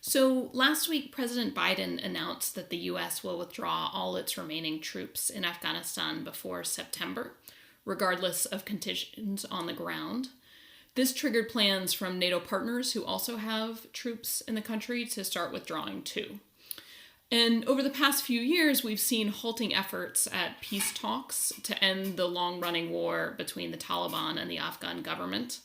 So last week, President Biden announced that the U.S. will withdraw all its remaining troops in Afghanistan before September, regardless of conditions on the ground. This triggered plans from NATO partners who also have troops in the country to start withdrawing too. And over the past few years, we've seen halting efforts at peace talks to end the long-running war between the Taliban and the Afghan government.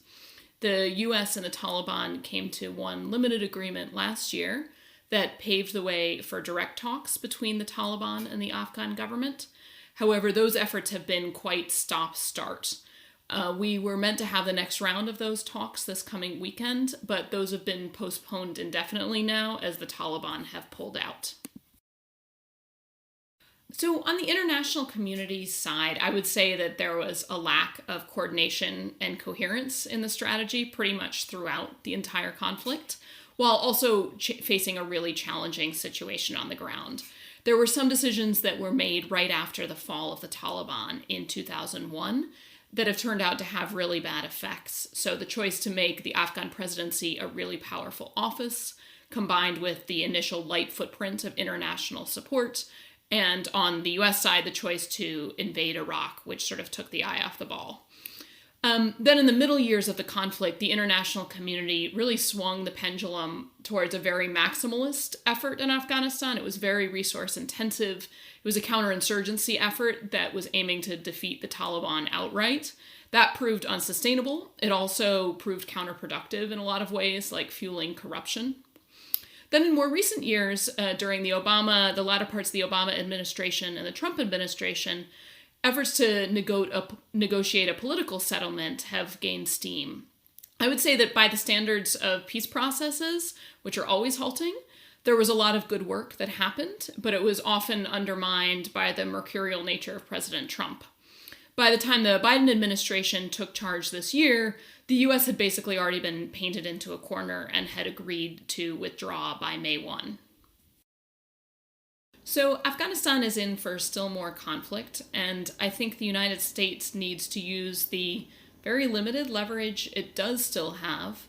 The US and the Taliban came to one limited agreement last year that paved the way for direct talks between the Taliban and the Afghan government. However, those efforts have been quite stop-start. We were meant to have the next round of those talks this coming weekend, but those have been postponed indefinitely now as the Taliban have pulled out. So on the international community side, I would say that there was a lack of coordination and coherence in the strategy pretty much throughout the entire conflict, while also facing a really challenging situation on the ground. There were some decisions that were made right after the fall of the Taliban in 2001 that have turned out to have really bad effects. So the choice to make the Afghan presidency a really powerful office, combined with the initial light footprint of international support, and on the US side, the choice to invade Iraq, which sort of took the eye off the ball. Then in the middle years of the conflict, the international community really swung the pendulum towards a very maximalist effort in Afghanistan. It was very resource intensive. It was a counterinsurgency effort that was aiming to defeat the Taliban outright. That proved unsustainable. It also proved counterproductive in a lot of ways, like fueling corruption. Then in more recent years, during the latter parts of the Obama administration and the Trump administration, efforts to negotiate a political settlement have gained steam. I would say that by the standards of peace processes, which are always halting, there was a lot of good work that happened, but it was often undermined by the mercurial nature of President Trump. By the time the Biden administration took charge this year, the U.S. had basically already been painted into a corner and had agreed to withdraw by May 1. So Afghanistan is in for still more conflict, and I think the United States needs to use the very limited leverage it does still have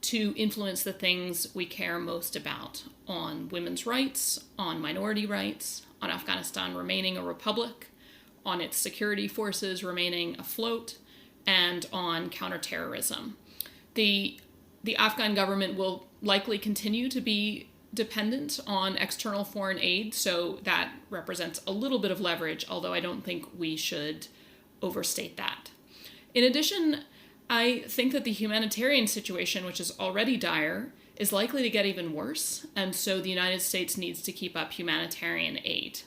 to influence the things we care most about on women's rights, on minority rights, on Afghanistan remaining a republic, on its security forces remaining afloat, and on counterterrorism. The Afghan government will likely continue to be dependent on external foreign aid, so that represents a little bit of leverage, although I don't think we should overstate that. In addition, I think that the humanitarian situation, which is already dire, is likely to get even worse, and so the United States needs to keep up humanitarian aid.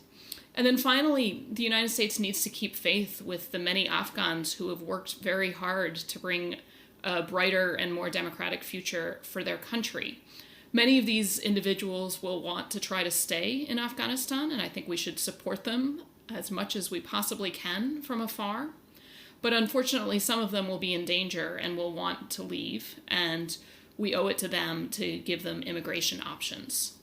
And then finally, the United States needs to keep faith with the many Afghans who have worked very hard to bring a brighter and more democratic future for their country. Many of these individuals will want to try to stay in Afghanistan, and I think we should support them as much as we possibly can from afar. But unfortunately, some of them will be in danger and will want to leave, and we owe it to them to give them immigration options.